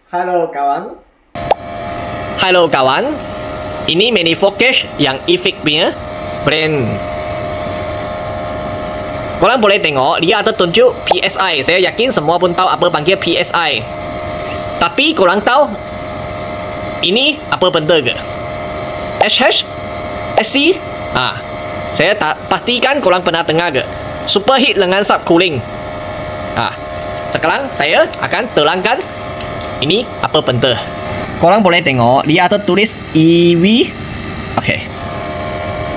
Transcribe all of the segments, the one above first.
Halo kawan. Halo kawan, ini manifold cage yang Evic punya brand. Korang boleh tengok dia ada tunjuk PSI. Saya yakin semua pun tahu apa panggil PSI. Tapi korang tahu ini apa benda ke? HH? SC? Saya tak pastikan korang pernah dengar ke? Superheat dengan subcooling. Sekarang saya akan terangkan ini apa benda. Korang boleh tengok dia ada tulis EV,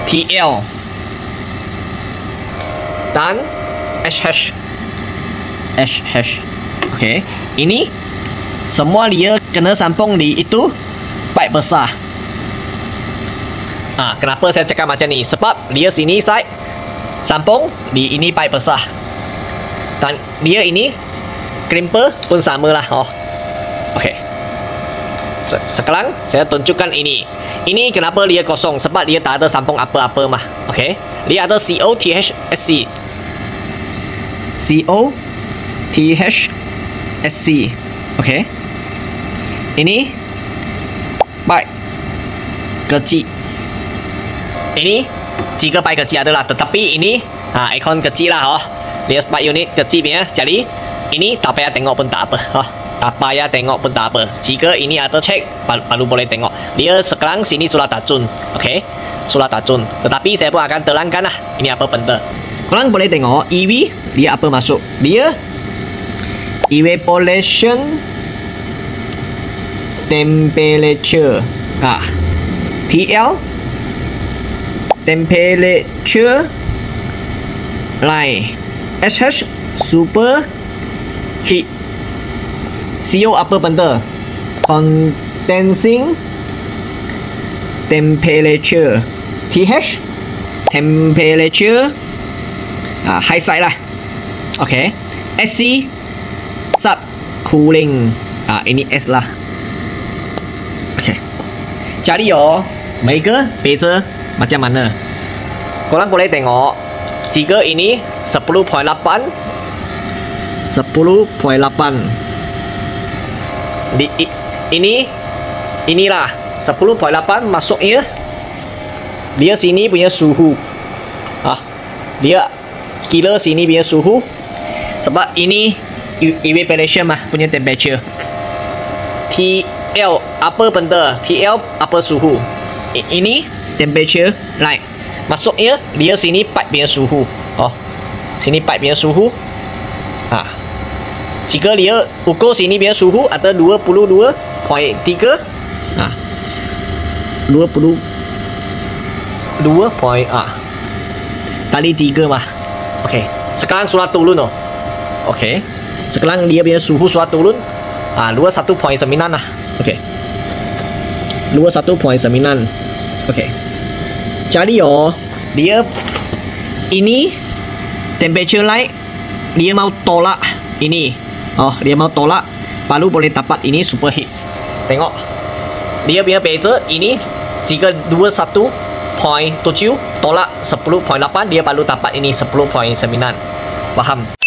TL dan HH. Ini semua dia kena sambung di itu pipe besar. Kenapa saya cakap macam ni? Sebab dia sini side sambung di ini pipe besar. Dan dia ini crimper pun sama lah. Sekarang saya tunjukkan ini. Ini kenapa dia kosong? Sebab dia tak ada sambung apa-apa mah. Dia ada COTHSC. COTHSC. Ini pipe kecil. Ini 几个 pipe kecil adalah, tetapi ini aircon kecil lah. Dia pipe unit kecil punya. Jadi ini tak payah tengok pun tak apa. Tak payah tengok pun tak apa. Jika ini ada cek, baru boleh tengok. Dia sekarang sini sudah tak cun. Sudah tak cun. Tetapi saya pun akan terangkan lah. Ini apa benda. Korang boleh tengok EV dia apa masuk. Dia evaporation temperature. TL temperature line. SH super heat. CO apa benda? Condensing temperature. TH temperature high side lah. SC sub cooling. Ini S lah. Jadi mereka beza macam mana? Korang boleh tengok jika ini 10.8 inilah 10.8 masuknya dia sini punya suhu. Dia kira sini punya suhu sebab ini evaporation mah punya temperature. TL apa benda? TL apa suhu? Ini temperature line. Masuknya dia sini pipe punya suhu. Sini pipe punya suhu. Jika dia ukur sini punya suhu ada 22.3 kali 3 mah. Sekarang sudah turun. Sekarang dia punya suhu sudah turun 21.9 lah. 21.9. Jadi dia ini temperature line dia mau tolak ini. Dia mau tolak baru boleh dapat ini superheat. Tengok dia punya beza ini jika 21.7 tolak 10.8 dia baru dapat ini 10.9. Faham?